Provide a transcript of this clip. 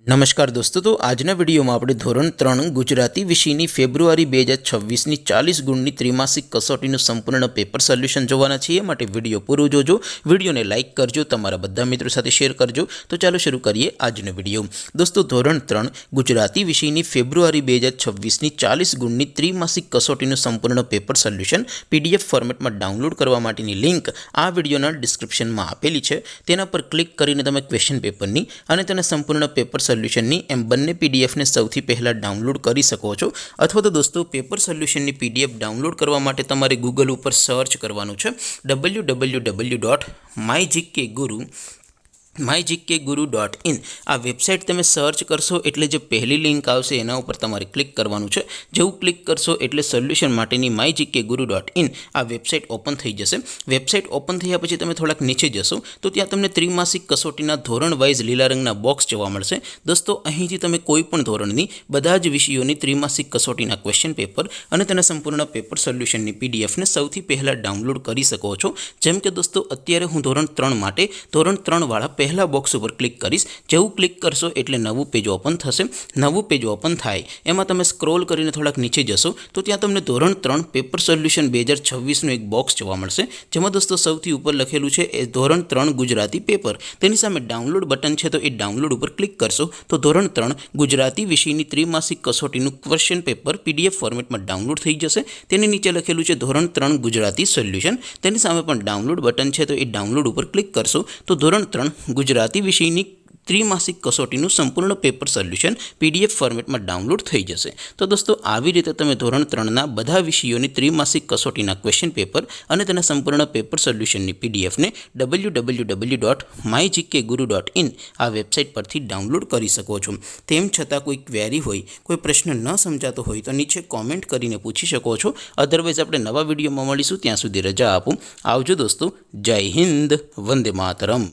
नमस्कार दोस्तों, तो आजना विडियो में આપણે ધોરણ 3 ગુજરાતી વિષયની ફેબ્રુઆરી 2026ની 40 ગુણની ત્રિમાસિક કસોટીનું સંપૂર્ણ પેપર સોલ્યુશન જોવાના છીએ। માટે વિડિયો પૂરો જોજો, વિડિયોને લાઇક કરજો, તમારા બધા મિત્રો સાથે શેર કરજો। તો ચાલો શરૂ કરીએ આજનો વિડિયો। દોસ્તો, ધોરણ 3 ગુજરાતી વિષયની ફેબ્રુઆરી 2026ની 40 ગુણની ત્રિમાસિક કસોટીનું સંપૂર્ણ પેપર સોલ્યુશન પીડીએફ ફોર્મેટમાં ડાઉનલોડ કરવા માટેની લિંક આ વિડિયોના ડિસ્ક્રિપ્શનમાં આપેલી છે। તેના પર ક્લિક કરીને તમે ક્વેશ્ચન પેપરની અને તેના સંપૂર્ણ પેપર સોલ્યુશનની એમ બંને પીડીએફને સૌથી પહેલાં ડાઉનલોડ કરી શકો છો। અથવા તો દોસ્તો, પેપર સોલ્યુશનની પીડીએફ ડાઉનલોડ કરવા માટે તમારે ગૂગલ ઉપર સર્ચ કરવાનું છે www.mygkguru.in। આ વેબસાઇટ તમે સર્ચ કરશો એટલે જે પહેલી લિંક આવશે એના ઉપર તમારે ક્લિક કરવાનું છે। જેવું ક્લિક કરશો એટલે સોલ્યુશન માટેની mygkguru.in આ વેબસાઇટ ઓપન થઈ જશે। વેબસાઇટ ઓપન થયા પછી તમે થોડાક નીચે જશો તો ત્યાં તમને ત્રિમાસિક કસોટીના ધોરણ વાઇઝ લીલા રંગના બોક્સ જોવા મળશે। દોસ્તો, અહીંથી તમે કોઈ પણ ધોરણની બધા જ વિષયોની ત્રિમાસિક કસોટીના ક્વેશ્ચન પેપર અને તેના સંપૂર્ણ પેપર સોલ્યુશનની પીડીએફને સૌથી પહેલાં ડાઉનલોડ કરી શકો છો। જેમ કે દોસ્તો, અત્યારે હું ધોરણ 3 માટે ધોરણ 3 વાળા પહેલા બોક્સ ઉપર ક્લિક કરીશ। જેવું ક્લિક કરશો એટલે નવું પેજ ઓપન થશે। નવું પેજ ઓપન થાય એમાં તમે સ્ક્રોલ કરીને થોડાક નીચે જશો તો ત્યાં તમને ધોરણ 3 પેપર સોલ્યુશન 2026નું એક બોક્સ જોવા મળશે। જેમાં દોસ્તો સૌથી ઉપર લખેલું છે એ ધોરણ 3 ગુજરાતી પેપર। તેની સામે ડાઉનલોડ બટન છે, તો એ ડાઉનલોડ ઉપર ક્લિક કરશો તો ધોરણ 3 ગુજરાતી વિષયની ત્રિમાસિક કસોટીનું ક્વેશ્ચન પેપર પીડીએફ ફોર્મેટમાં ડાઉનલોડ થઈ જશે। તેની નીચે લખેલું છે ધોરણ 3 ગુજરાતી સોલ્યુશન। તેની સામે પણ ડાઉનલોડ બટન છે, તો એ ડાઉનલોડ ઉપર ક્લિક કરશો તો ધોરણ 3 ગુજરાતી વિષયની ત્રિમાસિક કસોટીનું સંપૂર્ણ પેપર સોલ્યુશન પીડીએફ ફોર્મેટમાં ડાઉનલોડ થઈ જશે। તો દોસ્તો, આવી રીતે તમે ધોરણ 3ના બધા વિષયોની ત્રિમાસિક કસોટીના ક્વેશ્ચન પેપર અને તેના સંપૂર્ણ પેપર સોલ્યુશનની પીડીએફને www.mygkguru.in આ વેબસાઇટ પરથી ડાઉનલોડ કરી શકો છો। તેમ છતાં કોઈ ક્વેરી હોય, કોઈ પ્રશ્ન ન સમજાતો હોય તો નીચે કોમેન્ટ કરીને પૂછી શકો છો। અધરવાઇઝ આપણે નવા વિડીયોમાં મળીશું, ત્યાં સુધી રજા આપો। આવજો દોસ્તો, જય હિન્દ, વંદે માતરમ।